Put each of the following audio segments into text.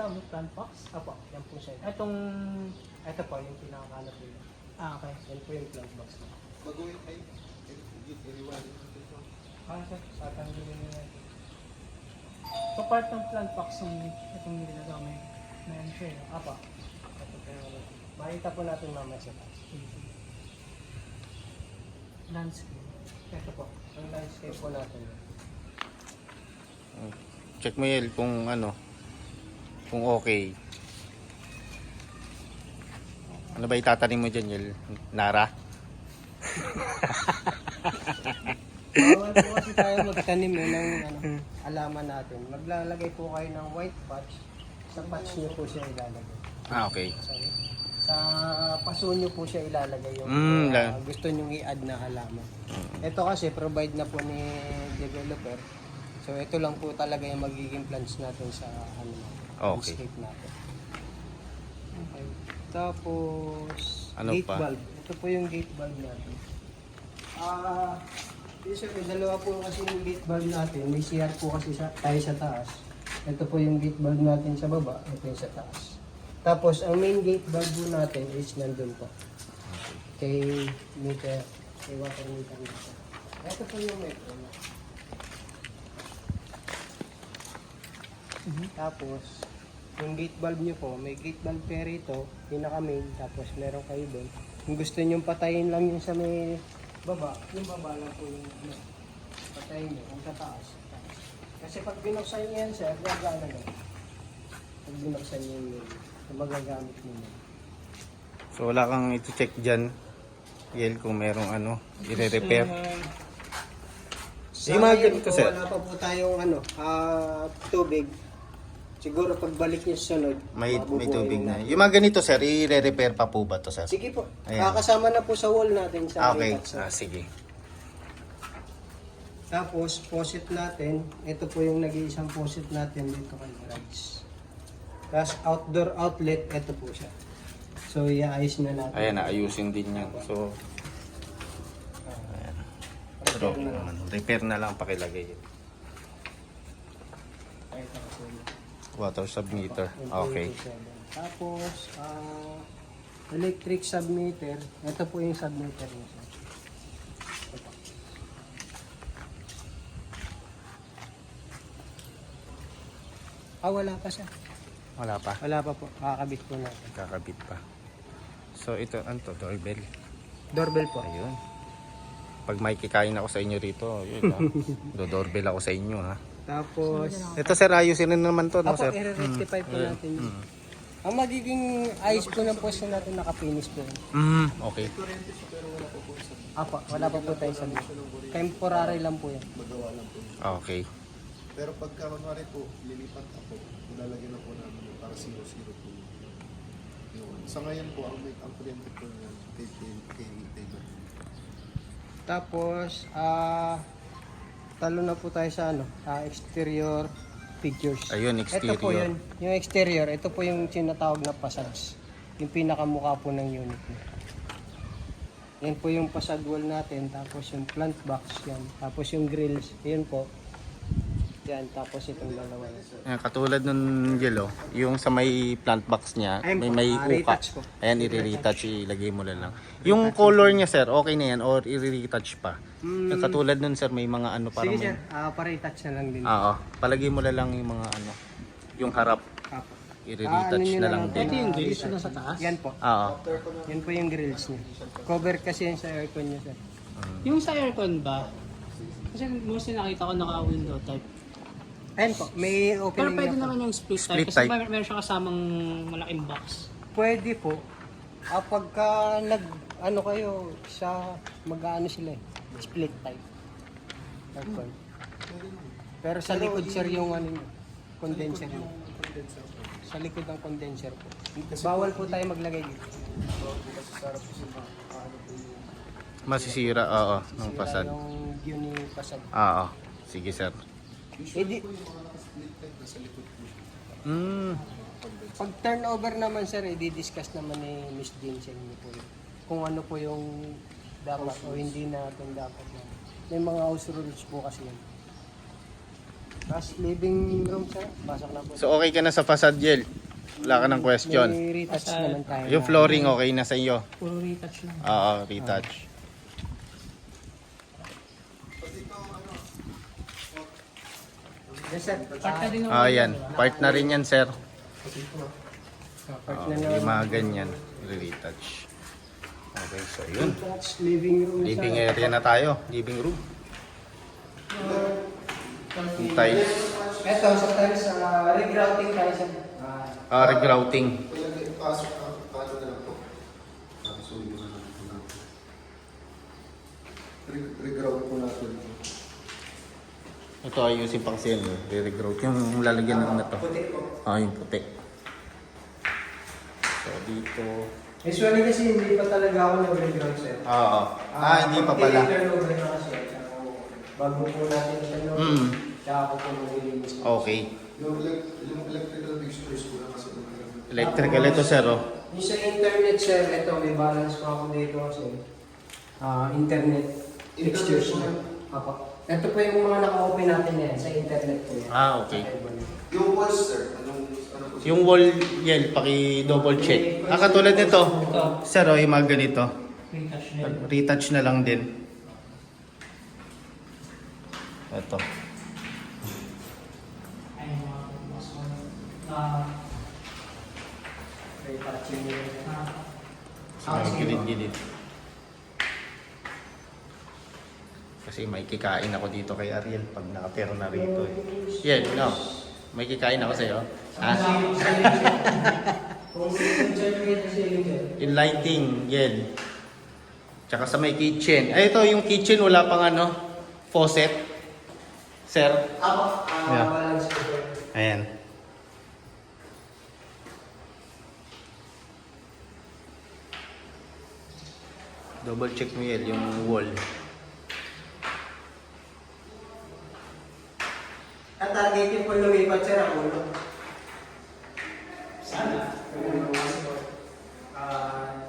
tawag mo? Plant box? Apo, yan po siya. Ito po yung pinakakalap nila. Okay. Yan po yung plant box na. Baguhin ay iriwalin ito. Sir, tatanggalin nyo yan. So part ng plant box yung itong ginagawa may ano siya. Apo. Ito po yung makita po natin mamaya sa taas. Landscape. Ito po, ang landscape po natin. Check mo Yel kung ano, kung okay. Ano ba itatanim mo dyan Yel? Nara? Bawal po kasi tayo magtanim ng alaman natin. Maglalagay po kayo ng white patch. Sa patch nyo po siya ilalagay. Okay. Sorry. Sa paso nyo po siya ilalagay yung gusto nyo i-add na halaman. Ito kasi provide na po ni developer. So ito lang po talaga yung magiging plants natin sa Okay. landscape natin. Okay. Tapos Ano gate pa? bulb. Ito po yung gate bulb natin. Sir, dalawa po kasi yung gate bulb natin. May CR po kasi tayo sa taas. Ito po yung gate bulb natin sa baba. Ito yung sa taas. Tapos, ang main gate bulb po natin is nandun po. Kay meter, kay water meter natin. Ito po yung metro na. Tapos, yung gate bulb nyo po, may gate bulb pair ito, pinaka-main, tapos meron kayo doon. Kung gusto nyo patayin lang yung sa may baba, yung baba lang po yung patayin nyo. Kung sa taas, taas. Kasi pag binuksan nyo yan, sir, gagana na. Pag binuksan nyo yung magagamit nyo. So wala kang iti-check dyan Yel kung merong ano, i-repair. Sa ngayon po, wala pa po tayong tubig. Siguro pagbalik niyo sa sunod, May mabubuhay tubig na. na. Yung mga ganito sir, i-repair pa po ba to sir? Sige po. Ayan. Kakasama na po sa wall natin sa Okay, Retax. sige. Tapos, faucet natin. Ito po yung nag-iisang faucet natin dito kay Rice. Tapos, outdoor outlet. Ito po siya. So, iayos na natin. Ayan, ayusin din yan. So, pero, repair na lang pakilagay yun. Ito po yun. Water submeter. Yun po Okay. yung 27. Tapos, electric submeter. Ito po yung submeter niya. Sir. Ito. Wala pa siya. Wala pa. Wala pa po. Kakabit po natin. Kakabit pa. So, ito, ano to? Doorbell. Doorbell po. Ayun. Pag may kikain ako sa inyo rito, yun ha. Do-doorbell ako sa inyo ha. Tapos, Ito sir, ayusin rin naman to, no apo, sir? i-rectify po natin yun. Ang magiging ayos po ng post natin nakapinish po. Okay. Apo, wala pa po tayo sa temporary lang po yan. Magawa lang po. Okay. Pero pagka kunwari po, lilipat ako, ilalagyan na po namin yung para 0-0 po. Yun. Sa ngayon po, ang kuryente po niyan, kay Tapos, talo na po tayo sa exterior figures. Ayun, Ito exterior. po yun, yung exterior, ito po yung sinatawag na facades. Yung pinakamukha po ng unit niya. Yan po yung facade wall natin, tapos yung plant box yan, tapos yung grills, yun po. Yan, tapos itong dalawa. Ayan, katulad nun yellow, yung sa may plant box niya, Ayun po, may uka. retouch po. Ayan, i-retouch, ilagay mo na lang. Yung color niya sir, okay na yan or i-retouch pa? Yung katulad nun sir, may mga ano parang Sige may... sir, pa-retouch na lang din. Oo, palagay mo na lang yung mga ano, yung harap, Apo. i-retouch nyo na lang po din. Ito yung grills na sa taas. Yan po. Oo. Yan po yung grills niya. Cover kasi yan sa aircon niya sir. Yung sa aircon ba? Kasi mostly nakita ko naka-window type. Ayan po, may Pero opening pwede na po. naman yung split type. Split Kasi type. meron siya kasamang malaking box. Pwede po. Pagka kayo sa mag-ano sila split type. Aircon. Pero sa likod sir yung condenser niya. Sa likod ng condenser po. Bawal po tayo maglagay dito. Masisira, oo, ng Sira fasad. yung view ni fasad. Oo, sige sir. Pag turnover naman sir, i-discuss naman ni Miss Jean sa inyo po yun. Kung ano po yung dapat o hindi natin dapat na. May mga house rules po kasi yan. Tapos living room sir, pasok na po. So okay ka na sa facade, Yel? Wala ka ng question? May retouch naman tayo. Yung flooring okay na sa iyo? Puro retouch lang. Oo, retouch. Yes sir. Part na din Ah, yan. Part na rin yan, sir. Part Oo, na yung naman. mga ganyan. Retouch. Okay, so yun. Retouch, living room Living sir. area na tayo. Living room. Yung tiles. Ito, sa tiles, regrouting tayo sir. Regrouting. Ilagay, pasok na, paano na lang po. Tapos ulit na lang po natin. Reground po natin. Ito ayusin pang sin. Re-regrout. Yung lalagyan ng ano to. Puti po. Yung puti. So dito. Usually kasi hindi pa talaga ako nag-reground sir. Oo. Hindi pa pala. Turnover na kasi. Bago po natin siya no. Tsaka ako po nililinis. Okay. Yung electrical fixtures ko na kasi. Electrical ito, sir. Oh. Yung sa internet sir, ito may balance pa ako dito kasi. Internet fixtures na. Apo. Ito po yung mga naka-open natin yan sa internet po yan. Okay. Yung walls, sir, ano po? Yung wall, Yel, paki-double check. Katulad nito. Sir, yung mga ganito. Retouch na yun. Retouch na lang din. Ito. Ay, mga mas Retouching yun. So, may gilid-gilid. Kasi may kikain ako dito kay Ariel pag nakatero na rito. Yel, no? May kikain ako sa'yo. Kung sir, Yung lighting, Yel. Tsaka sa may kitchen. Ay, ito yung kitchen, wala pang ano, faucet. Sir. Apo, Yeah. balance po sir. Ayan. Double check mo Yel, yung wall. Ang target yung po lumipat sir ang ulo. Sana.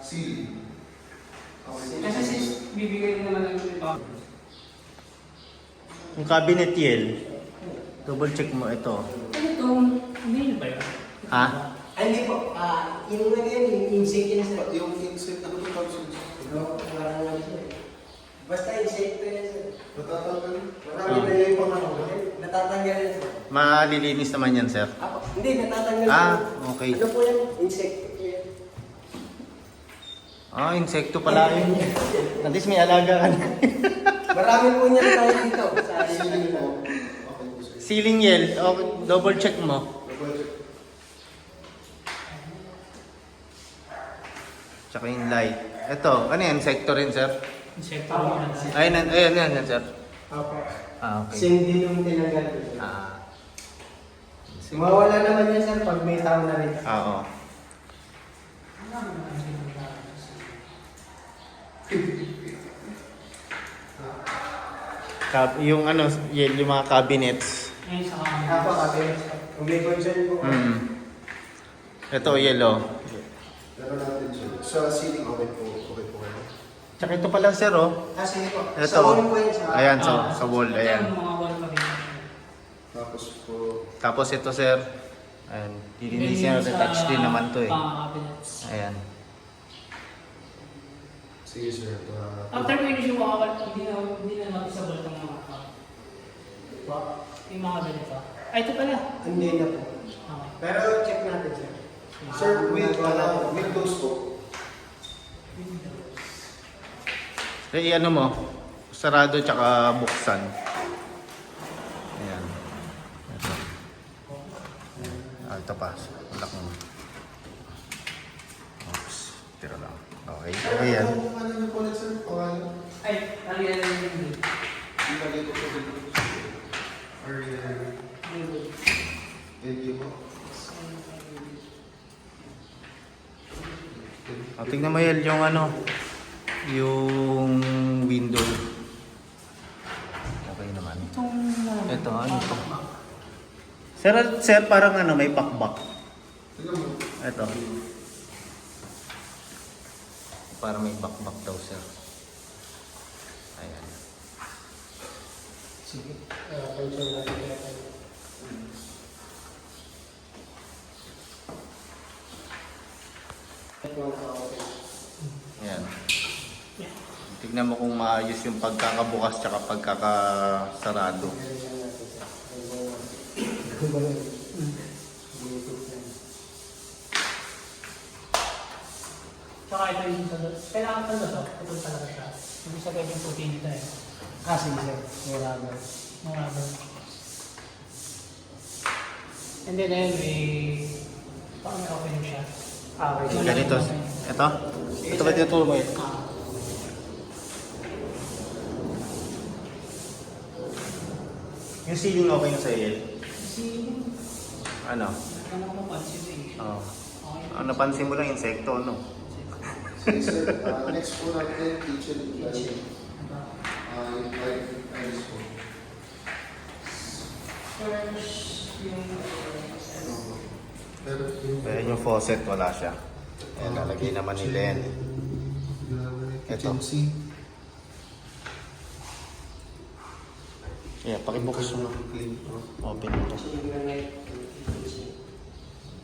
Ceiling. Kasi sis, bibigay din naman ng ito. Yung cabinet Yel, double check mo ito. Ano itong, hindi ba yun? Ha? Ay, hindi po. Yung ano yan, yung insect yun sir. Yung insect, ano po tawag sa insect? Parang lang sir. Basta insect yan sir. Natatanggal? Marami na yung pamahuli. Natatanggal yan sir. Malilinis naman yan, sir. Apo, hindi, natatanggal Okay. Ano po yan? Insect po yan. Insekto pala yun. At least may alaga ka na. Marami po niyan tayo dito. Sa Ceiling po. Okay po sir. Ceiling Yel, double check mo. Tsaka yung light. Ito, ano yan? Sector rin, sir? Insekto rin yan. Ayan, sir. Apo. Okay. Same din yung tinanggal ko sir. Ah, Mawala naman yan sir pag may tao na rin. oo. Yung ano, Yel, yung mga cabinets. Ngayon sa Apo, kabinet. Kung may concern po. Ito, yellow. Pero natin sir. Sa ceiling, okay po kayo. Tsaka ito pala, sir, oh. Sige po. Ito. Sa wall po yan. Ayan, sa wall, Ito ayan. yung mga wall pa rin. Tapos po, Tapos ito, sir. Ayan, lilinisin natin. Touch din naman to, eh. Cabinets. Ayan. sige sir. After finish yung mga wall, hindi na noticeable itong mga yung mga ganito. Ay, ito pala. Hindi na po. Okay. Pero check natin sir. Sir, Windows po. Eh, ano mo? Sarado tsaka buksan. Ayan. Ito. Ito pa. Lock mo. Oops. Tira lang. Okay. Ayan. Ano na po ulit sir? Pangalan? Ay, nalagyan na yung Ilagay ko po dito. Thank you po. Tingnan mo Yel, yung ano, yung window. Okay naman. Ito, ano ito? Sir, parang ano, may bakbak. Tignan mo. Ito. Parang may bakbak daw, sir. Ayan. Sige. Concern natin. po naka-open. Ayan. Tignan mo kung maayos yung pagkakabukas tsaka pagkakasarado. Tsaka ito yung sa kailangan pang lusok. Ito talaga siya. Hindi sa yung puti nito eh. Kasi sir, rubber. Marami. And then may paano may open siya. Okay. Ganito. Ito? Ito ba tinuturo mo yun? Yung ceiling okay na sa'yo yun? Kasi Ano? ano ko mapansin eh. Oh. Okay. Napansin mo lang insekto, ano? Sige sir, next po natin, kitchen and dining. Diba? Yung tiles po. First, yung Pero yung... Pero yung faucet, wala siya. Ayan, lalagay naman ni Len. Kitchen Ito. sink. Yeah, pakibukas mo. Clean po. Open mo to.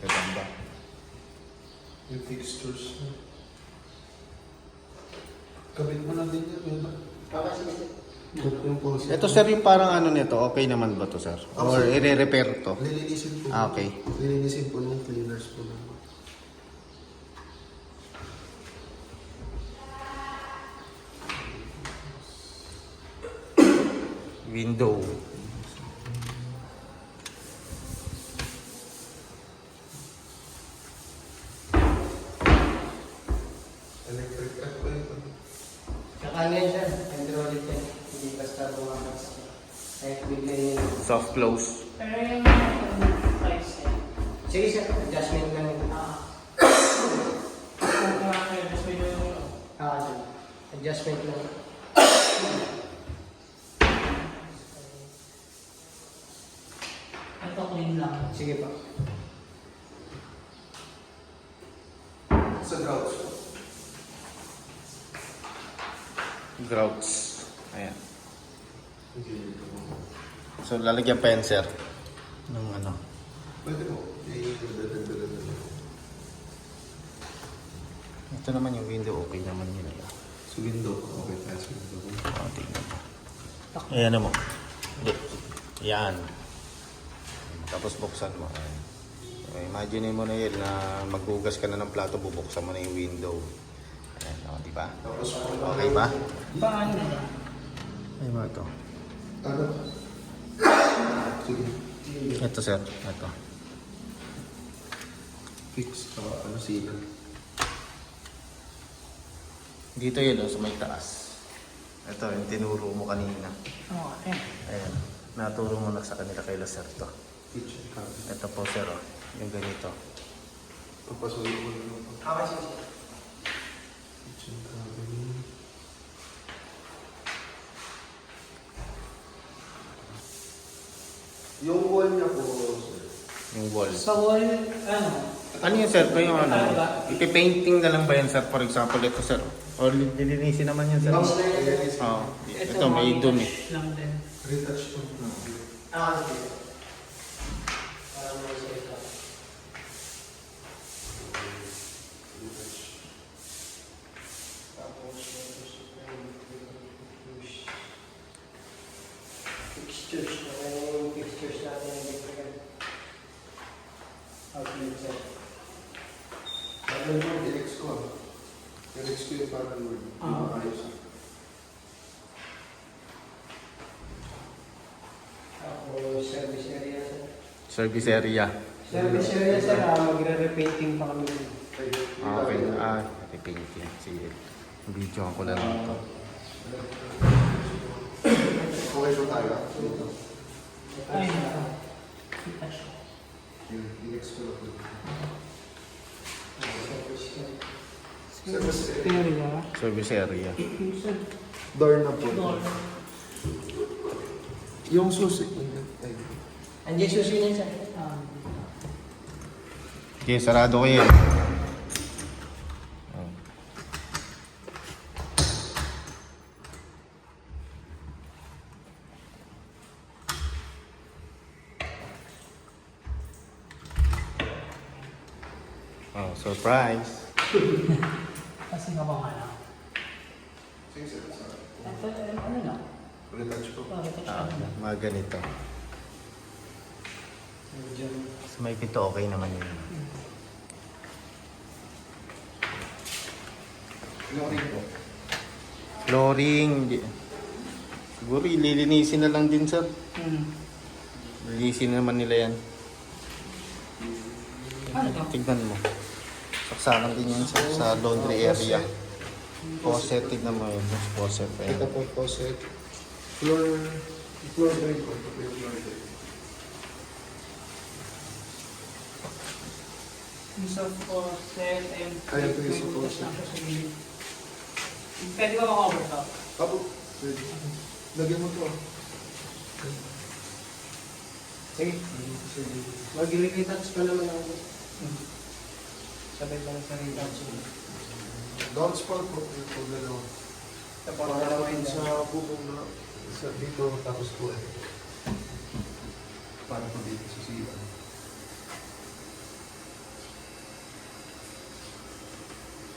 Gaganda. Yung fixtures. Kabit mo na din yan. Yung po sir. Ito sir, yung parang ano nito, okay naman ba to sir? Or i-repair to? Lilinisin po. Ah, okay. Lilinisin po ng cleaners po naman. Window. Electric cut po yun. Saka ano yan sir, hydraulic yan. Hindi basta bumakas. Kahit bigla yun. Soft close. pero yung price eh. Sige sir, adjustment lang yun. Kung mas medyo Sir. Adjustment lang. ito clean lang. Sige pa. Sa grouts po. Grouts. Ayan. Hindi ito po. So lalagyan pa yan sir. Ng ano. Pwede po. Dadagdagan na po. Ito naman yung window, okay naman yun. Sa window. Okay, tayo sa window. Tingnan mo. Ayan mo. Yan. Tapos buksan mo. Ayan. Okay, imagine mo na yun na maghugas ka na ng plato, bubuksan mo na yung window. Ayan, di ba? Tapos Okay ba? Paano nila? Ay ba ito? ano? Sige. Ito sir, ito. Fix. Ano sinan. Dito yun, sa may taas. Ito, yung tinuro mo kanina. Okay. Ayan, naturo mo na sa kanila kay sir to. Kitchen cabinet. Ito po sir, oh, yung ganito. Papasuloy ko na lang po. Okay sir. Kitchen cabinet. Yung wall niya po, sir. Yung wall. Sa wall, ano? Ano yun sir? Kung yung ano, ipipainting na lang ba yan sir? For example, ito sir. Or lilinisin naman yan sir? Bounce na yan sir. Oo. Ito, may dumi. Lang din. Retouch po. Sige. Para mo sa ito. Fixtures. Ano yung fixtures natin ng electrical? Outlet sir. Ano yung i-ex ko? I-ex ko yung parang word. Ayos. Ako, service area sir. Service area. Service area sir, magre-repainting pa kami. Okay. Repainting. Sige. Video ko lang ito. Okay po tayo. Dito. Ay, ito. Yung i-ex ko lang po. Area. Service area. Door na po. Door. Yung susi. Ay. Andiyan susi niya sir. Okay, sarado ko yan. Oh, surprise. Kasi ka bang ano? Sige, sir. Ito, ano lang? Retouch po. Retouch lang. Mga ganito. Sa may pito, okay naman yun. Flooring po. Flooring. Siguro ililinisin na lang din, sir. Linisin naman nila yan. Ano to? Tignan mo. Saksakan din yan sa laundry area. Faucet, tignan mo yun. Faucet. Ito Ayan. po faucet. Floor drain po. Ito po yung floor drain. Yung sa faucet, ayun. Ayan po yung sa May butas faucet. lang siya sa gilid. Pwede ba maka-over top? Apo. Pwede. Lagyan mo to. Sige. Mag-retouch pa naman ako. Sabay pa lang sa retouch. Downspout po. Yung po dalawa. Para naman sa bubong na sa dito tapos po eh. Para po dito sa siya.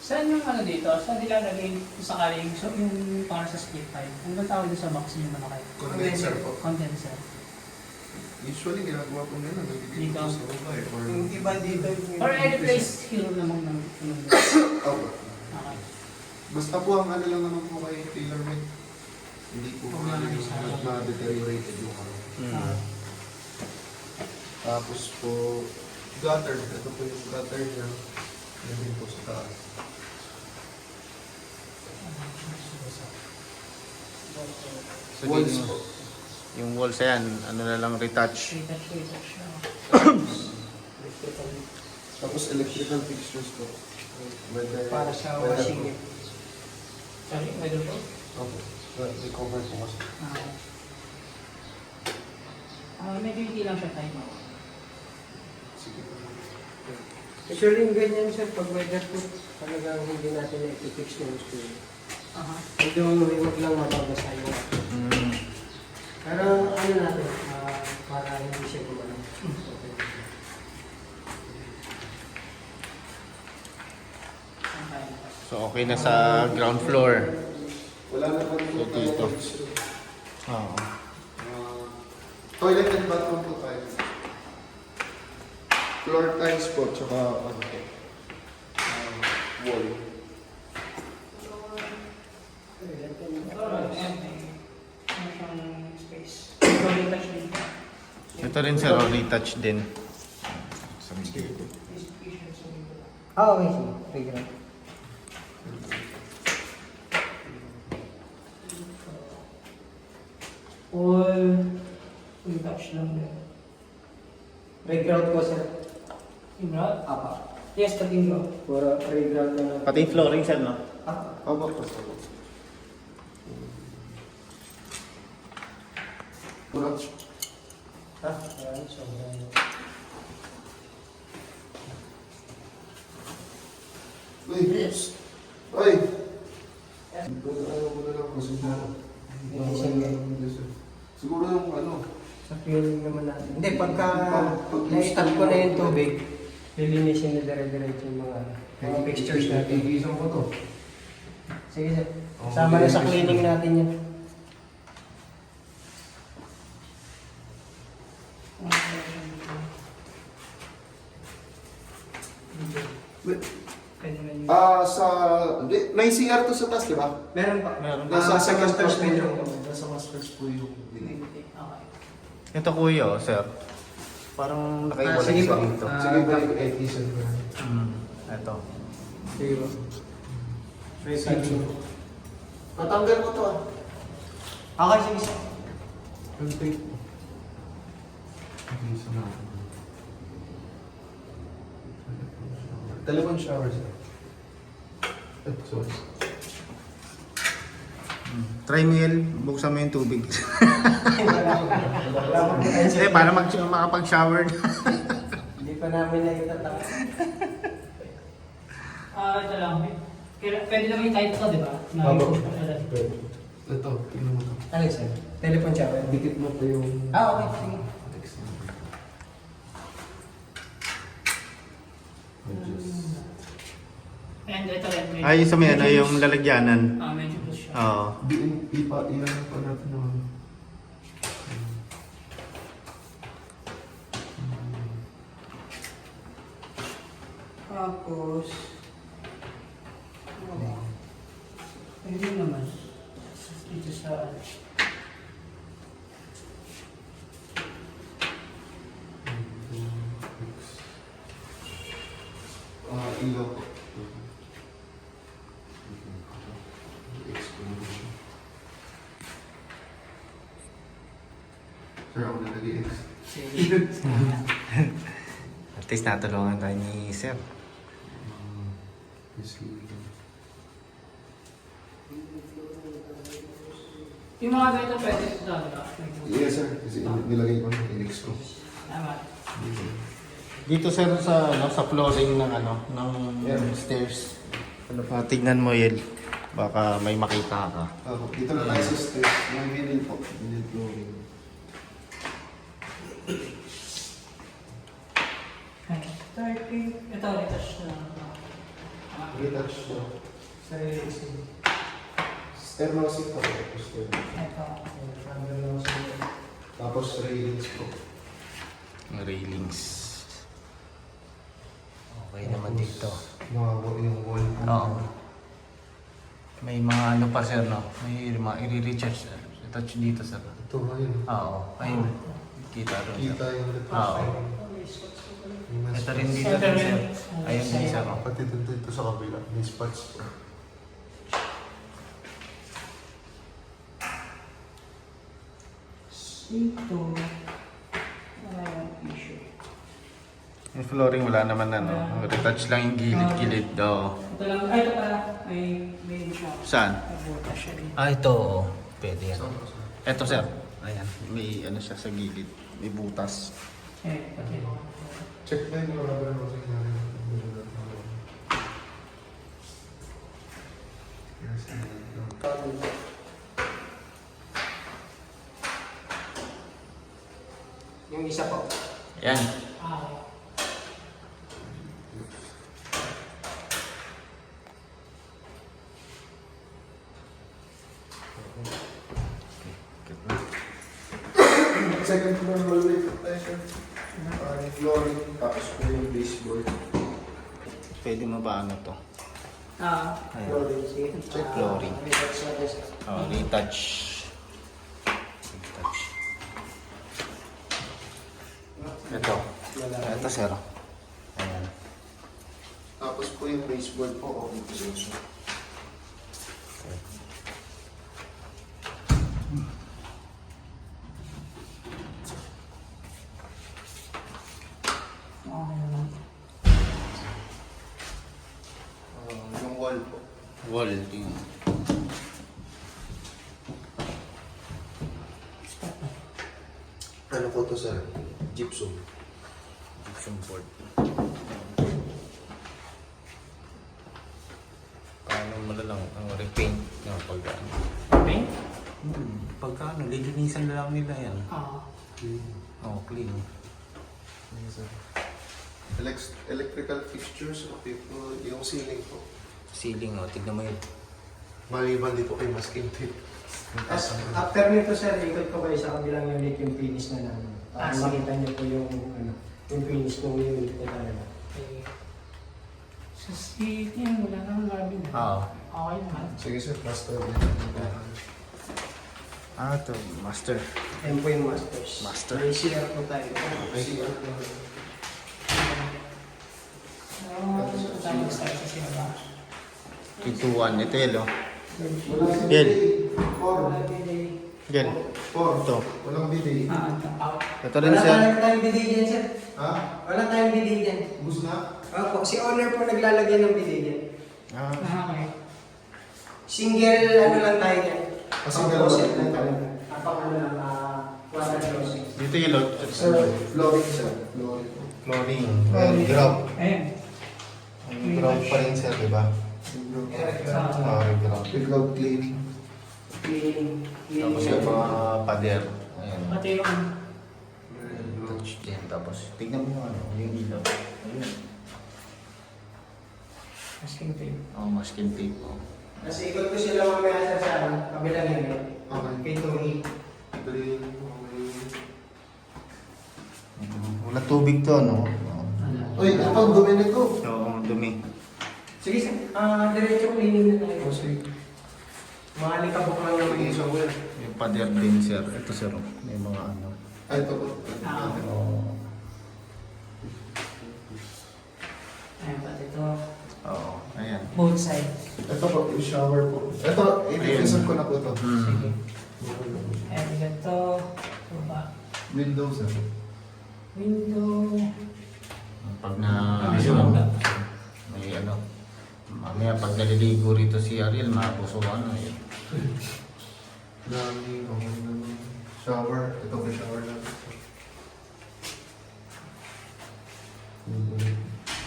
Saan yung ano dito? Saan nilalagay kung sakaling so, yung para sa split pipe? Ano ba tawag doon sa box yung manakay? Condenser po. Condenser. Usually ginagawa po nila nagiging Dito. sa baba eh. Or Yung iba dito yung... Or any place here namang ng Opo. Okay. Basta po ang ano lang naman po kay tailor made. Hindi po Huwag naman yung isa. na-deteriorated yung ano. Mm. Tapos po, gutter. Ito po yung gutter niya. Yan din po sa taas. So, Walls yung, po. yung walls yan, ano na lang retouch. Retouch. Tapos electrical fixtures po. Whether, Para sa whether washing. po. Sorry, weather po? Opo. May cover po kasi. Medyo hindi lang siya time out. Sige po. Usually yung ganyan sir, pag weather po, talagang hindi natin na-fix yung screw. Medyo huwag lang mababasa yung Mm. pero ano natin, para hindi siya gumalaw. So, okay na sa ground floor. Wala na po So, dito. Oo. Toilet and bathroom po tayo. Floor tiles po, tsaka ano po, wall. Space. Retouch din. Ito rin, sir, retouch din. Sa dito. Okay, sige. Sige. All retouch lang din. Reground ko sir. Yung rod? Apa. Yes, pati yung rod. Puro reground na lang. Pati yung flooring, sir, no? Apa. Opo po, sir. Kurang. Ayan, sobrang. Uy! Uy! Ano mo na lang kasi siguro yung ano, Sa feeling naman natin. Hindi, pagka na-start ko na yung tubig, lilinisin na dire-diretso yung mga fixtures natin. igisang ko to. Sige sir. Sama na sa cleaning natin yan. Pwede na yun. May CR to sa taas, di ba? Meron pa. Meron. Nasa sa master's bedroom. Nasa master's po yung bilik. Okay. Ito, kuya, oh, sir. Parang nakaiwalay sige siya po. dito. Sige ba yung edition ko? Ito. Sige ba? Matanggal ko to ah. Okay, sige sir. Yung tape. Telephone shower sir. Sorry. Try mo yan, buksan mo yung tubig. Wala akong Eh, para makapag-shower. Hindi pa namin naitatak. Ito lang. Pwede naman yung type to, di ba? Opo. Ito, tingnan mo to. Ano sir? Telephone shower. Dikit mo to yung... Okay, sige. And ito rin, medyo... Ay, sa may ano, yung lalagyanan. Medyo loose siya. Oo. Ilan pa natin naman. Tapos... Hindi naman. Dito sa... Ilaw po. Sir, ako nalagay X. At least natulungan tayo ni Sir. Yung mga ganito pwede ito talaga. Yes, sir. Kasi nilagay ko ng X ko. Tama. Dito sir sa flooring ng stairs. Tignan mo yun. Baka may makita ka. Dito na tayo sa stairs. Yung middle po. Middle flooring. Ito, retouch na. Retouch po. Sa releasing. Stair housing po. Ito. Tapos railings po. Railings. Okay naman dito. Yung wall po. Oo. May mga ano pa sir, no? May mga i-recharge. Retouch dito sir. Ito ngayon. Oo. Ayun. Kita doon sir. Kita yung retouch. Oo. Ito rin dito din sir. Ayun din sir. no? Pati dito sa kabila. May spots po. Ito. Issue. Yung flooring wala naman ano. Retouch lang yung gilid-gilid. Oo. Ito lang. Ay, ito pala. May siya. Saan? May butas siya rin. Ito. Pwede yan. Ito sir. Ayan. May ano siya sa gilid. May butas. Pati. Check na yung rubber housing namin. Yung isa po. Ayan. Second floor hallway po tayo, sir. Flooring, tapos po yung baseboard. Pwede mo ba ano to? Ayan. Flooring. Sige. Check flooring. Retouch na this. Oh, retouch. Retouch. Ito. Ito sir. Ayan. Tapos po yung baseboard po, okay po siya. Yung wall po. Wall. Yun. Ano po to, sir? Gypsum. Gypsum board. Paano mo na lang ang repaint ng pagkaan? Paint? Pagkaano, lilinisan na lang nila yan. Oh, clean. Yes, sir. Electrical fixtures, okay po. Yung ceiling po. Ceiling, oh, tignan mo yun. Maliban dito kay masking tape. After nito sir, ikot ko kayo sa kabilang unit yung finish na namin. Para sige. makita niyo po yung yung finish ng unit ko talaga. Sa ceiling, wala nang labi na. Oo. Okay naman. Sige, sir. Master. Ito, master. Yan po yung masters. Master. May CR po tayo. Tama sa sa sinaba. Pintuan, ito yun, oh. Walang Yan. Four. Yan. Four. Ito. Walang bidet. Ito rin Wala sir. tayong bidet dyan sir. Ha? Wala tayong bidet dyan. Ubus na? Opo, si owner po naglalagay ng bidet dyan. Ah, Okay. Single ano lang tayo dyan. Kasi Pang dalawa closet po lang tayo. tayo. Pang ano lang, water closet. dito yung lot. Sir, flooring, sir. Flooring po. Flooring. Grout. Ayun. Grout pa rin, sir, di ba? Grout. Grout cleaning. Cleaning. Tapos yung mga pader. Ayan. Pati yung Touch din. Tapos, tignan mo yung ano, yung ilaw. Ayun. Masking tape. Oh, masking tape. Oh. Kasi ikot ko sila mamaya sa kabilang unit. Okay. Kay Tony. Green, okay. Wala tubig to, no? Uy, ito, dumi nito. Oo, dumi. Sige, sir. Diretso cleaning na tayo. Sige. Mga likabok lang naman Sige, yun. so well. Yung pader din, sir. Ito, sir. May mga ano. Ay, ito po. Oo. Ayan, pati ito. Oo, ayan. Both side. Ito po, yung shower po. Ito, i-revision ko na po ito. Sige. Ayan, ganito. Baba. Windows, Window. Pag na, Ayun. may ano. Mamaya, pag naliligo rito si Ariel, mapusuhan na yun. Dami, okay na. Shower, ito po shower na.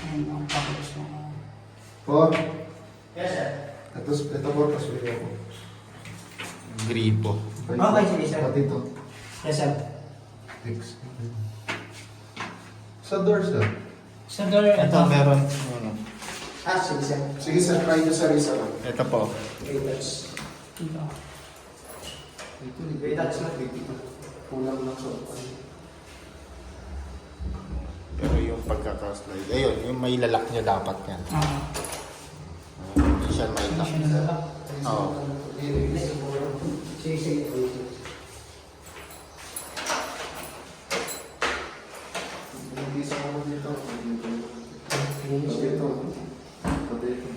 Ayan, ang package mo. Po, Yes, sir. ito po, tapos window po. Gripo. Okay, sige, sir. Pati ito. Yes, sir. Fix. Sa door, sir. Sa door, Ito, meron. Ano. Sige, sir. Sige, sir, try nyo sa Risa lang. Ito po. Okay, that's... Dito. Ito, Wait, that's not- Kulang lang sa Pero yung pagkakaslide, ayun, yung may lalak niya dapat yan. Hindi siya may lock. Hindi siya nalala. Oo. Sige, sige. Nag-isa ko dito. Pati ito. Pati ito.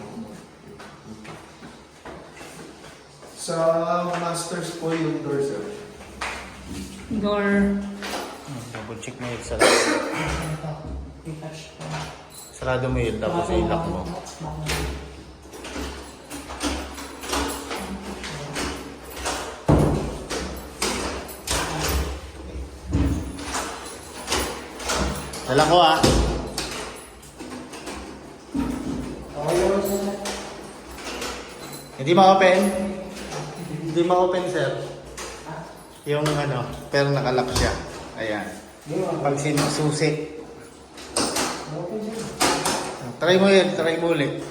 Sa masters po yung door, sir. Door. Double check mo yun, sarado. Ito. Detach. Sarado mo yun, tapos ilak mo. Dala ko ah. Okay naman, sir. Hindi ma-open? Hindi ma-open, sir. Yung ano, pero nakalock siya. Ayan. Pag sinususi. Okay, sir. Try mo yun, try mo ulit.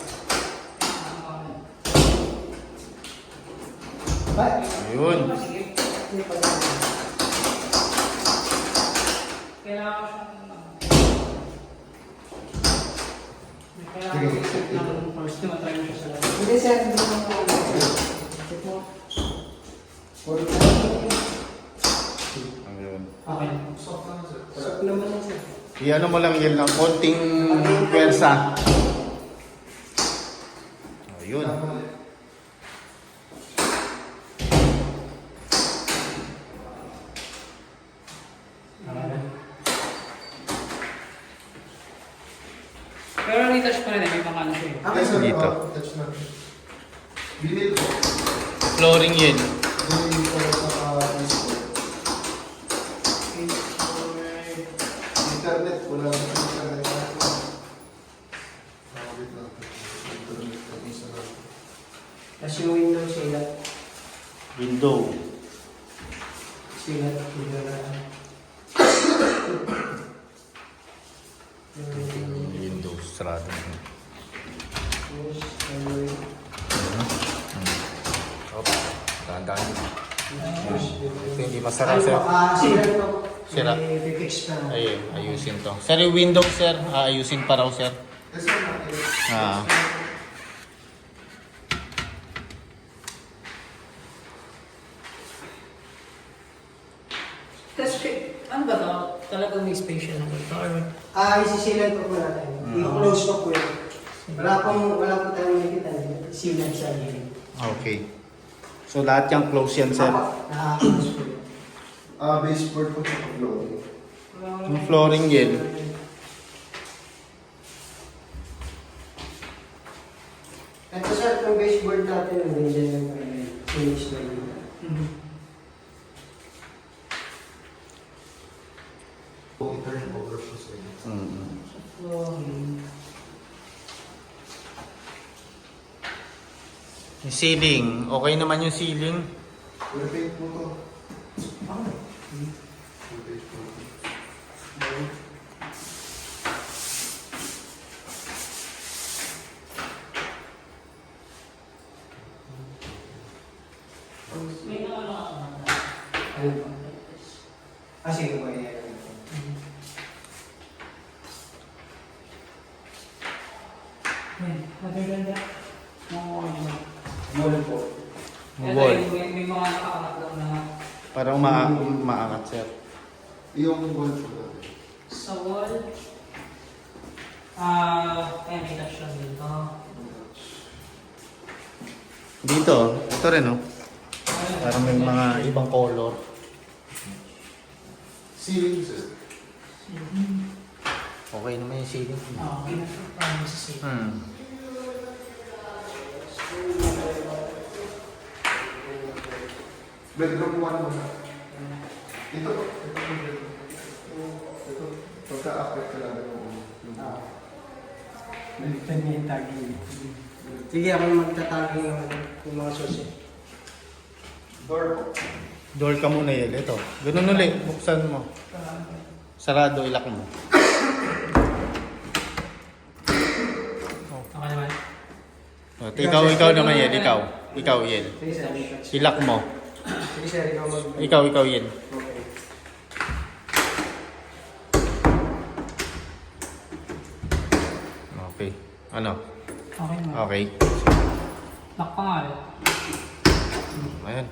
Ba? Ayun. Kailangan ko siyang... Sige. Kailangan ko first na try mo siya sa labas. Hindi, sir. Hindi mo check mo. Ayun. Okay. Soft lang, sir. Sok naman lang, sir. I-ano mo lang yun ng konting pwersa. Ayun. Pero retouch pa rin eh, may mga ano siya eh. Yes, sir. Dito. Touch na. Binil po. Flooring yun. Binil po sa internet. Wala na sa internet. Wait lang. Internet. Isa lang. Tapos yung window, sila. Window. Sila. Window na. Window, sarado. Yes, anyway. Opo. Tandaan mo. Ito hindi masarap, sir. Sila to. Sira. I-fix na. Ayun, ayusin to. Sir, yung window, sir. Ayusin pa raw, sir. Yes, sir. Okay. Ah. Tapos, ano ba to? Talagang may spatial na ito? Or Isisilan ko po natin. I-close ko po yun. Wala pong tayong nakita. Silan sa gilid. Okay. So, lahat yung close yan, sir. Naka-close po yun. Baseboard po sa flooring. Yung flooring yun. Ito sir, yung baseboard natin, nandiyan yung finish na yun. I-turn over po sa inyo. Yung ceiling. Okay naman yung ceiling. Repaint po to. Repaint po. Ayun po. Sige po, yan. Yan, magaganda. Mall po. Wall. May mga nakakanap lang na Parang maangat, sir. Yung wall po natin. sa wall. Kaya may touch lang dito. Dito, ito rin, oh. Parang may mga ibang color. Ceiling, sir. Okay naman yung ceiling. Okay na. Parang masasave. Bedroom 1 muna. Ito po. Ito po bedroom. Ito. Pagka-affect talaga yung Baliktad niya yung tagi. Sige, ako yung magtatagi yung mga susi. door po. Door ka muna, Yel. Ito. Ganun ulit. Buksan mo. Sarado, ilak mo. Okay naman. Ikaw naman, Yel. Ikaw, Yel. Sige, sir. Ilak mo. Sige, sir. Ikaw mag... Ikaw, Yel. Okay. Okay. Ano? Okay naman. Okay. Lock pa nga rin. Ayan.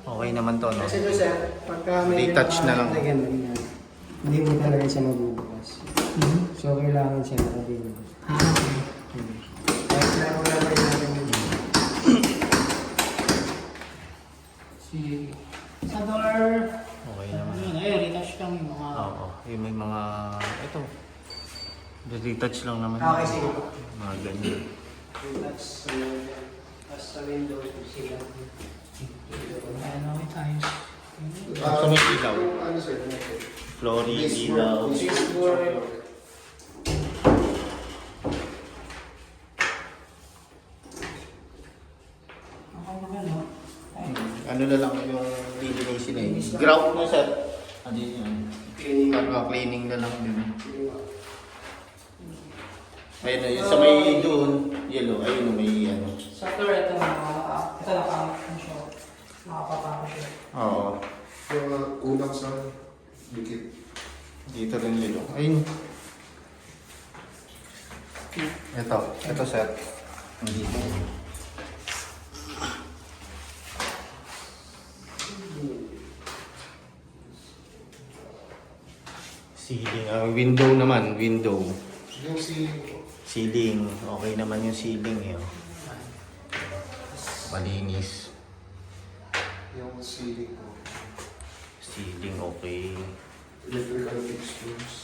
Okay naman to, no? Kasi ito, sir, pagka may... Detach na lang. Ganyan. Hindi mo talaga siya mabubukas. So, kailangan siya nakabinubukas. Okay. Kahit laro lang rin natin yun. Sige. Sa door. Okay naman. Ayun, retouch lang yung mga... Oo. Yung may mga... Ito. Detach lang naman. Okay, sige po. Mga ganyan. That's sa window, sila. Ayan, okay tayo. Sa may ilaw. Ano, sir? Flooring, Baseboard ilaw. po. Baseboard. Okay naman, no? Ano na lang yung lilinisin na yun. Grout mo, sir. Ano yun? Cleaning. Cleaning na lang din. Ayun na, yun. Sa may doon, yellow. Ayun na may ano. Sa door, ito nakaangat na siya. Nakapapa siya. Oo. Yung kulang sa dikit. Dito rin yellow. Ayun. Ito sir. Dito. Ceiling, window naman, window. Yung ceiling po. Ceiling, okay naman yung ceiling eh. Oh. Malinis. Yung ceiling po. Ceiling, okay. Electrical fixtures.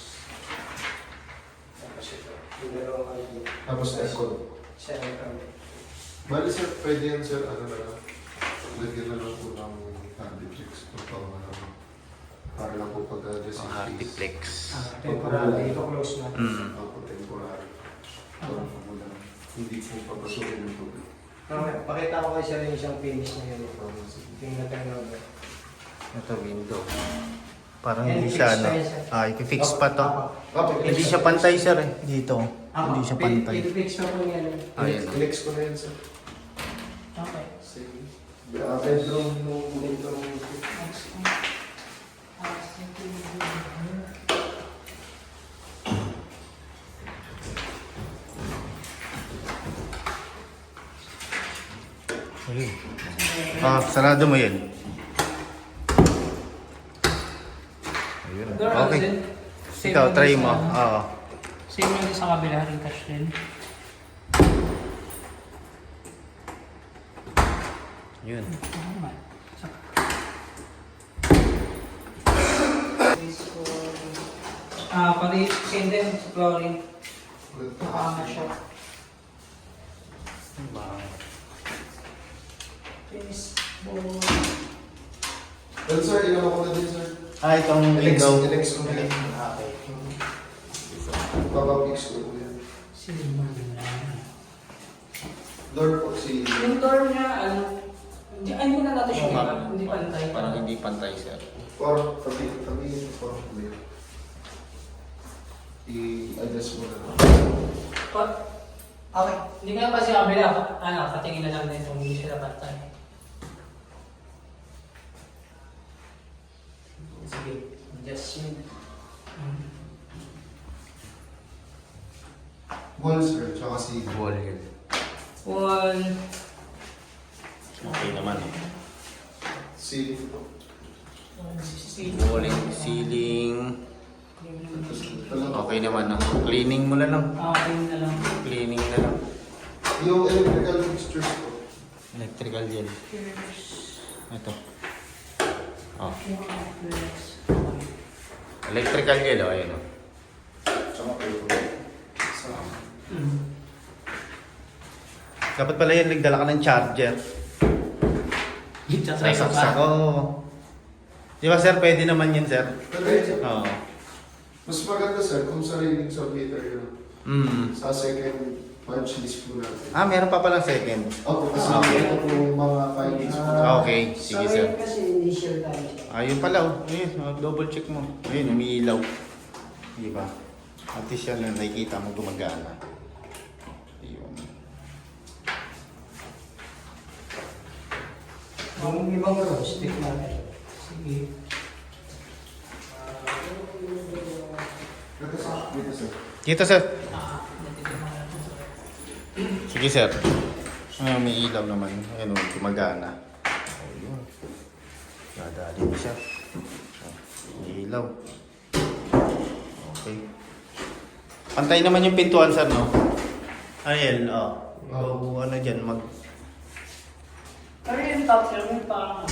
Tapos ito. Yung dalawang ID. Tapos aircon. Siya ang kami. Bali sir, pwede yan sir, ano na lang. Lagyan na lang po ng hardiplex. Para lang po pag-adjust Ang Artiplex. Temporary. Ito close na. Ako temporary. Para po lang. Hindi po papasukin ng tubig. Pakita ko kayo sa rin isang finish na yun. Tingnan tayo na ulit. Ito window. Parang And hindi fix siya pa ano. yan, sir. I-fix pa to. Okay, Hindi siya pantay sir eh. Dito. Hindi siya pantay. I-fix na po niya. Ayan. Flex ko na yan sir. Okay. Sige. Bedroom nung bedroom. Next. Ayun. Sarado mo yan. Ayun. Door, ano Okay. din? Same Ikaw, lang try din mo. sa- Oo. Same lang din sa kabila, retouch din. Yun. Okay naman. Pati same din sa flooring. Nakaangat siya. Finish board. Well sir, ilan ako na din sir. Itong window. Elex ko na yan. Okay. Papapix ko po yan. Same lang din. Door po, ceiling. Yung door niya, ano, hindi na natin siya, Oo nga. hindi pantay. Parang hindi pantay sir. For, tabi, for clear. I-adjust mo na lang. Okay. Hindi ka pa siya kabila, patingin na lang din kung hindi sila pantay. Sige, adjustment. Wall, sir, tsaka si Wall yun. Wall. Okay naman eh. si Wall, ceiling. Okay naman. No? Cleaning mo na lang. Okay na lang. Cleaning na lang. yung electrical fixtures po. Electrical gel. Ito. Oh. Electrical gel, oh, ayun. Oh. Tsaka po ito. Sa Dapat pala yan, nagdala ka ng charger. Sasaksak, oo. Di ba sir, pwede naman yun sir? Pero Oo. mas maganda sir kung sariling submitter yun. Sa second punch list po natin. Ah, meron pa palang second. Opo, kasi Okay. ito po mga findings po. Okay, sige sir. Kasi initial tayo. Ayun pala, oh. Ayun, double check mo. Ayun, umiilaw. Di ba? At least yan na nakikita mo gumagana. Ayun. Yung ibang row, stick natin. Sige. Ito sir. Dito sir. Dito sir. Sige sir. Ah, may ilaw naman. Ayun, gumagana. Ayun. Dadali mo siya. May ilaw. Okay. Pantay naman yung pintuan sir, no? Ariel, oh. Ikaw, ano dyan, Pero yung top sir, yung parang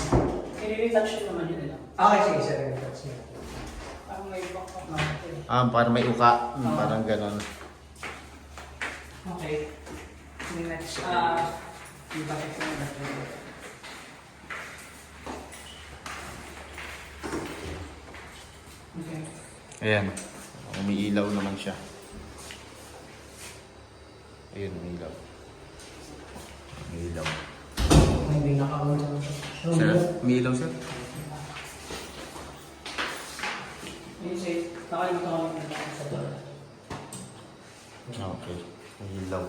i-retouch naman yun nila. Okay, sige, sir. Touch niya. Parang may back na. parang may uka. Parang ganon. Okay. Next, yung bakit ko na okay. Ayan. Umiilaw naman siya. Ayun, umiilaw. Umiilaw. Hindi nakaunta. Sir, umiilaw sir? Yun say, nakalimutan ko na sa door. Okay. Umiilaw.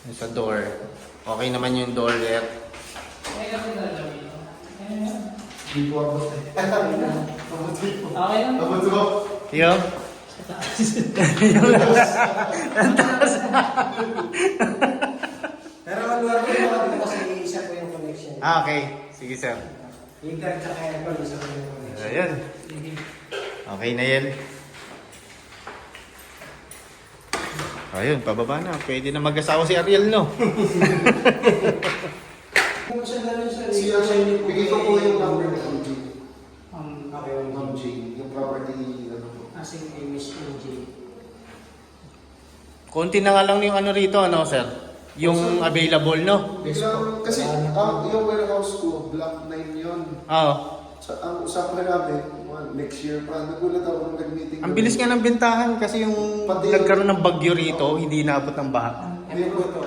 Sa door. Okay naman yung door there. Okay lang yung gagawin. Di po ako. Abot po. Okay lang. Abot po. Yo? Pero maluwag ko yung kasi isa po yung connection. Ah, okay. Sige sir. Heater tsaka aircon, isa po yung connection. Ayan. Okay na yan. Ayun, pababa na. Pwede na mag-asawa si Ariel, no? Kung sa ganun sir, Si Ashay, bigay ko po yung number ni Ma'am Jane. Okay, Ma'am Jane, yung property, ano po. asing Miss MJ. Konti na nga lang yung ano rito, ano, sir? Yung available, no? Biglang, kasi yung warehouse ko, Block 9 yun. Oo. Ang usapan namin, next year pa, nagulat ako nung nag-meeting. Ang bilis nga ng bintahan kasi yung Pati nagkaroon ng bagyo rito, hindi naabot ng baha. Ano po ito,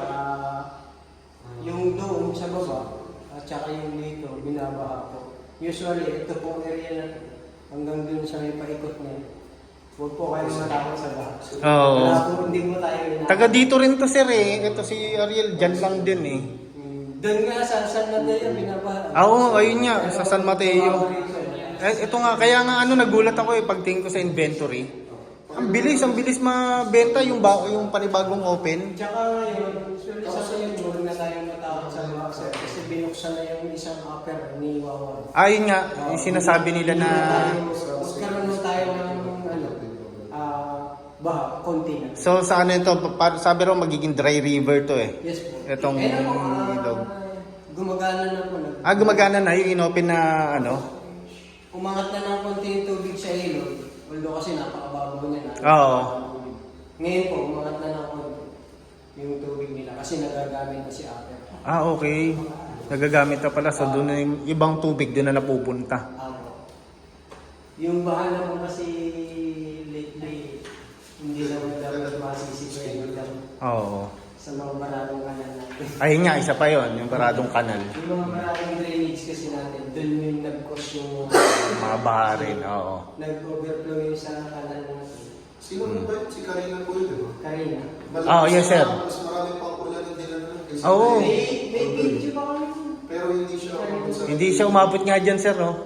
yung doon sa baba, at saka yung dito, binabaha po. Usually, ito pong area na hanggang dun sa may paikot niya. Huwag po kayo matakot sa baha. Oo. Wala po, hindi mo tayo inaakot. Taga dito rin to, sir, eh. Ito si Ariel, dyan lang din, eh. Doon nga sa San Mateo, binabaha. Oo, ayun nga, sa San Mateo. Ito nga, kaya nga ano, nagulat ako eh, pagtingin ko sa inventory. Ang bilis mabenta yung panibagong open. Tsaka ngayon, usually sa ngayon, huwag na tayong matakot sa baha, sir. Kasi binuksan na yung isang upper ni Wawa. Ayun nga, yung sinasabi nila na... Magkaroon na tayo ng baha, konti na. So sa ano ito, sabi raw magiging dry river to eh. Yes po. Itong ilog. Gumagana na po. Gumagana na yung inopen na ano. Umangat na ng konti yung tubig sa ilog. Although kasi napakababaw niya na. Oo. Ngayon po, umangat na ng konti yung tubig nila kasi nagagamit na si Apple. Okay. Nagagamit na pala. So doon na yung ibang tubig doon na napupunta. Yung baha naman kasi lately, hindi naman dapat masisipin lang Oo. sa mga maraming kanal natin. Ayun nga, isa pa yon yung baradong kanal. Yung mga maraming drainage kasi natin, doon yung nag-cause yung Mga baha rin, oo. nag-overflow yung sa kanal natin. Sino po ba yun? Si Karina po yun, di ba? Karina. Yes sir. Mas marami pang ulan ang dinala kaysa. Oo. May video pa kami. Pero hindi siya umabot sa... Hindi siya umabot nga dyan, sir, no?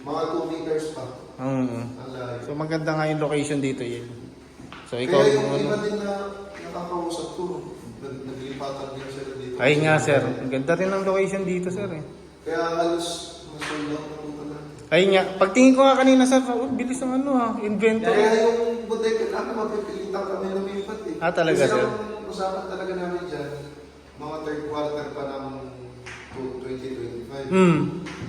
Mga 2 meters pa. Mm. Ang layo. So maganda nga yung location dito yun. So ikaw Kaya yung yung iba ano. din na nakakausap ko, naglipatan din sila dito. Ay nga sir, ang ganda rin ang location dito sir eh. Kaya halos masold out na punta na. Ay nga, pagtingin ko nga kanina sir, oh, bilis ng ano ha, inventory. Kaya yung bodega namin, mapipilitan kami lumipat eh. Ah, talaga, Kasi sir? ang usapan talaga namin dyan, mga third quarter pa ng 2025.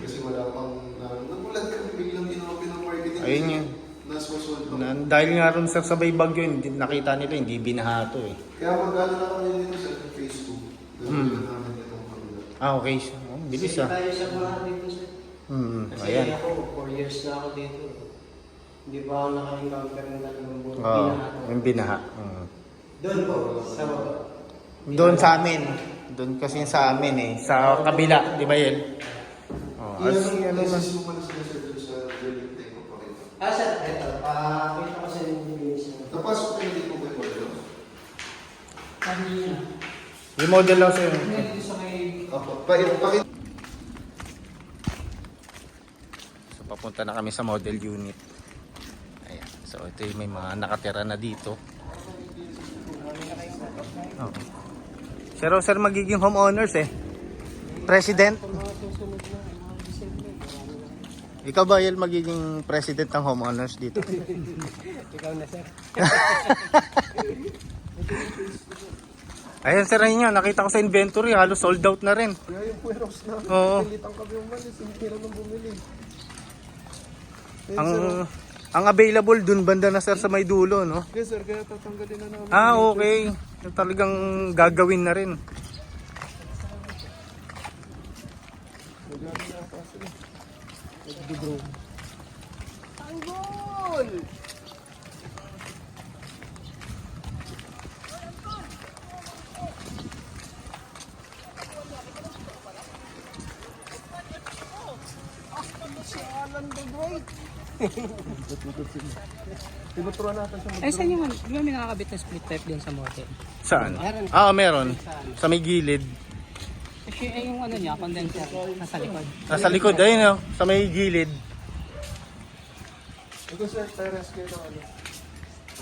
Kasi wala pang, nagulat kami biglang inopen ng marketing. Ayun nga. Nasusunod pa. Dahil nga rin sir sabay bagyo, nakita nila hindi binahato eh. Kaya mag-ano na kami dito sa Facebook. Gagawin namin itong kanila. Ah okay, oh, bilis Kasi ah. tayo sa mga dito sir. Kasi Ayan. ako, 4 years na ako dito. Hindi pa ako naka-encounter ng talagang buong Oh, binaha. yung binaha. Doon po, sa baba. Doon sa amin. Doon kasi sa amin eh. Sa kabila, di ba yun? Oh, as, ano na. Isis mo muna sila sir dun sa drilling tank ko pa rin. Ah, sir, ito. Pakita ko sa inyo yung isa. Napasok kayo dito ba yung Kanina. Yung model lang sa'yo. Hindi dito sa kay... Pakita. So papunta na kami sa model unit. Ayan. So ito yung may mga nakatira na dito. Okay. Sir magiging homeowners eh. President. Ikaw ba yung magiging president ng homeowners dito? Ikaw na, sir. Ayan sir, ayun nga, nakita ko sa inventory, halos sold out na rin. Kaya yung puweros na. Oo. Pilitang kami umalis. Hindi lang nang bumili. Ang available dun banda na sir sa may dulo, no? Yes sir, kaya tatanggalin na namin. Ah, okay. Talagang gagawin na rin. Magano na ata sila. Tanggol! Tinuturuan natin siya Ay, saan yung, di ba may nakakabit na split type din sa motel? Saan? Ah, meron. Sa may gilid. Kasi ay yung ano niya, condenser, nasa likod. Nasa likod, ayun, oh, sa may gilid. Ito sir, terrace kayo ng ano.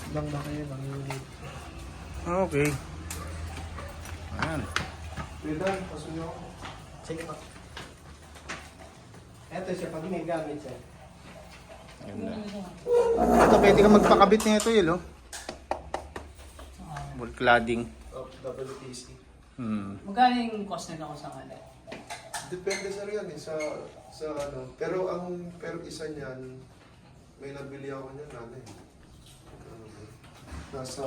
Lang na kayo, lang yung... Okay. Ayan. Pwede, paso niyo ako. Sige pa. Ito siya, pag may gamit siya. Ganda. Ito, pwede ka magpakabit nito yun, oh. Wall cladding. WTC. Magkano yung cost nito kung saan kala? Depende sir yan eh, sa ano. Pero isa niyan, may nabili ako niyan, ano eh. Nasa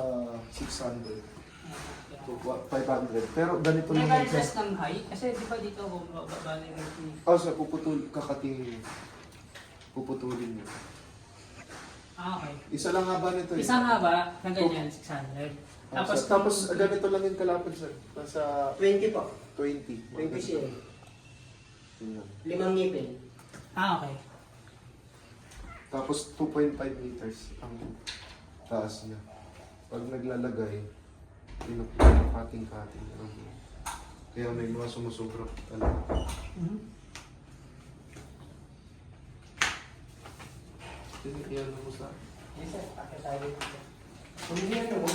600 to 500. Pero ganito May naman various siya. ng height? Kasi di ba dito bali Oh, sa kakating puputulin niyo. okay. Isa lang nga ba nito eh? Isang haba ng ganyan, 600. Tapos ganito lang yung kalapad sir. Nasa 20 po. 20. 20 siya. Ganyan. 5 ngipin. Okay. Tapos 2.5 meters ang taas niya. Pag naglalagay, pinakating-kating. Kaya may mga sumusobra talaga. Yan mo sa... Yes sir, pakita tayo dito. Pumili na mo.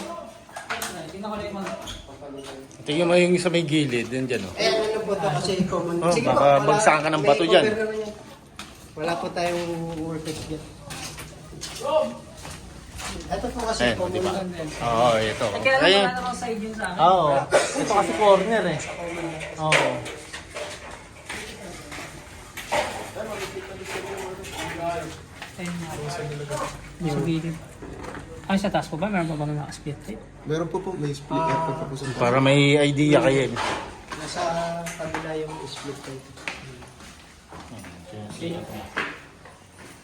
Tingnan ko lang yung mga... Tingnan mo yung sa may gilid, yun dyan, oh. Eh, ano po ito kasi common. Oh, Sige baka po, wala- bagsakan ka ng bato may dyan. cover naman yan. Wala po tayong workers dyan. Ito po kasi Ayan, common di ba? lang. Oo, ito. Eh, kailan Ayun. wala namang side yun sa akin? Oo. Ito kasi corner eh. Oo. Sa gilid. Ay, sa taas po ba? Meron pa ba naka-split type? Meron po may split air po po sa Para may idea kayo. Nasa kabila yung split tayo.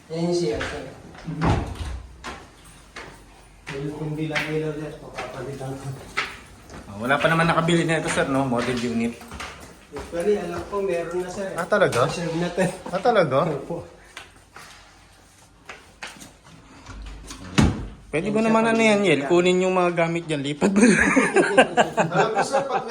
Yan yung siya, sir. Kung bilang nila ulit, papapalitan ko. Wala pa naman nakabili na ito sir, no? Model unit. Actually, alam ko meron na sir. Ah, talaga? Reserve na tayo. Ah, talaga? Opo. Pwede mo naman ano yan, Yel. Kunin yung mga gamit dyan, lipat mo. Alam ko sir, pag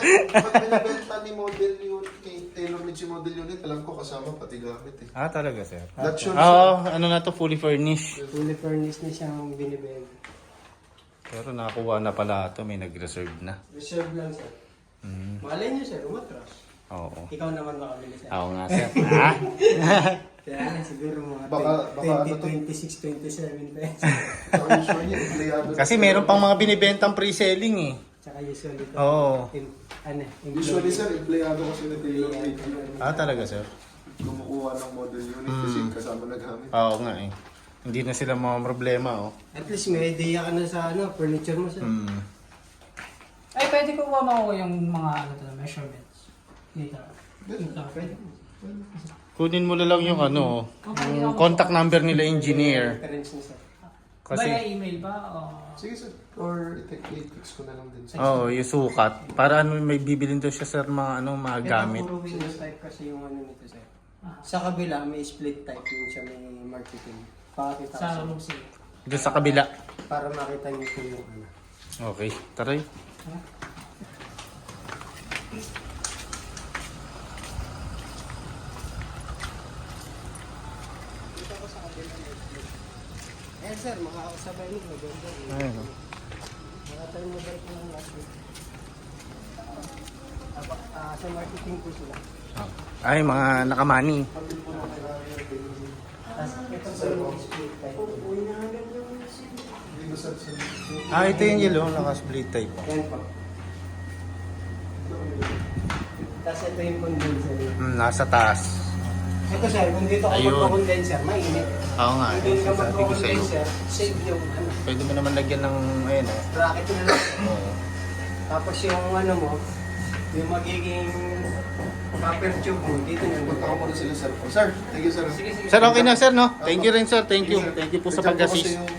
binibenta ni model yung kay Taylor ni si model unit, alam ko kasama pati gamit eh. Ah, talaga, sir? That's yun, Oo, ano na to, fully furnished. Fully furnished na siyang binibenta. Pero nakakuha na pala ito, may nag-reserve na. Reserve lang sir. Malay niyo sir, umatras. Oo. Ikaw naman makabili sir. Oo nga, sir. Ah? Kaya siguro mga Baka ano to? 26, 27 pesos. Saka usually, empleyado. Kasi meron pang mga binibentang pre-selling eh. Tsaka usually ito. Oo. Usually sir, empleyado kasi na tailor made. Ah, talaga, sir? Kumukuha ng model unit kasi kasama na gamit. Oo nga eh. Hindi na sila mga problema, oh. At least may idea ka na sa furniture mo sir. Ay, pwede ko ba makuha yung mga measurements? Dito. Pwede. Kunin mo na lang yung ano, yung contact number nila engineer. Reference niya sir. Kasi... Via Kasi, email ba? O... Sige sir. Or i-text ko na lang din sir. yung sukat. Para ano, may bibilin daw siya sa mga ano, mga gamit. Ito puro Windows type kasi yung ano nito sir. Sa kabila may split type yung siya may marketing. Pakita ko Sa sir. room sale. Doon sa kabila. Para makita niyo po yung ano. Okay, taray. Eh sir, makakasabay mo maganda. Ayun, oh. Makatayo mo dahil ko lang last week. Sa marketing po sila. Ay, mga nakamani. Tapos ito po yung split type. Dito sir. Ah, ito yung yellow, naka-split type. Yan po. Tapos ito yung condenser. Nasa taas. Ito sir, kung dito ka Ayun. magpa-condenser, mainit. Oo nga, Kung dito ka sabi ko sa'yo. magpa-condenser, save yung ano, Pwede mo naman lagyan ng, ayun, oh. bracket na lang. Oo. Tapos yung ano mo, yung magiging copper tube mo, dito na Punta ko muna sila sir. Oh, sir, thank you sir. Sige, sige. Sir, okay na, sir, no? Thank you rin, sir. Thank you. Thank you po sa Nandiyan po pag-assist. kasi yung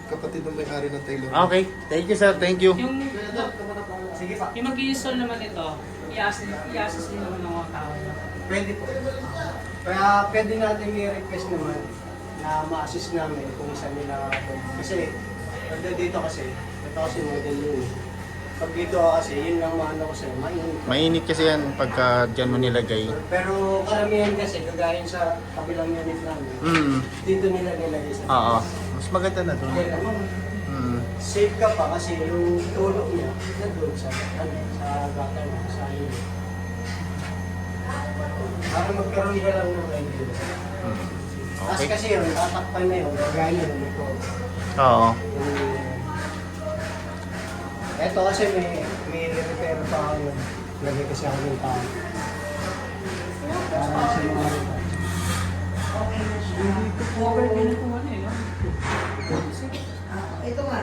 kapatid ng may-ari ng tailor. Okay. Thank you, sir. Thank you. Yung... Sige pa. Yung mag-i-install naman ito, i-assess din naman ng mga tao. Pwede po. Kaya pwede natin i-request naman na ma-assist namin kung saan nila kasi pagda dito kasi, ito kasi model yun. Pag dito kasi, yun lang maano ko sa'yo, mainit. Mainit kasi yan pagka dyan mo nilagay. Pero karamihan kasi, kagaya sa kabilang unit namin, dito nila nilagay sa Oo. Mas maganda na doon. Kaya naman, safe ka pa kasi yung tulog niya, nandun sa gata niya, sa iyo. Para magkaroon ka lang ng idea. Tapos Okay. kasi yun, tatakpan na yun, kagaya yun, ito. Oo. Ito kasi may repair pa ako yun. Lagay kasi ako ng tao. Para sa mga Over din ito ano eh, no? Ito nga.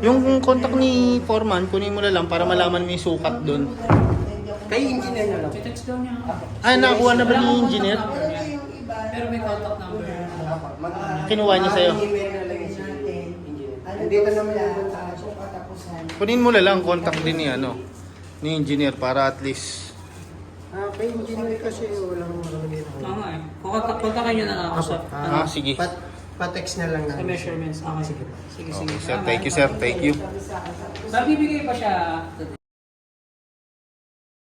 Yung contact ni Foreman, kunin mo na lang para malaman mo yung sukat doon. kay engineer na lang. Text daw niya. Ah, nakuha na ba ni engineer? Pero may contact number. Kinuha niya sa'yo. Email na lang yung engineer. Dito naman yung Kunin mo na lang contact din ni ano, ni engineer para at least. kay engineer kasi walang malagay na. Oo nga eh. Kontakin niyo na lang ako sa... Ah, sige. Pa-text na lang Sa namin. measurements. Okay, sige. Sige, sige. Okay, sir. Thank you, sir. Thank you. Babibigay pa siya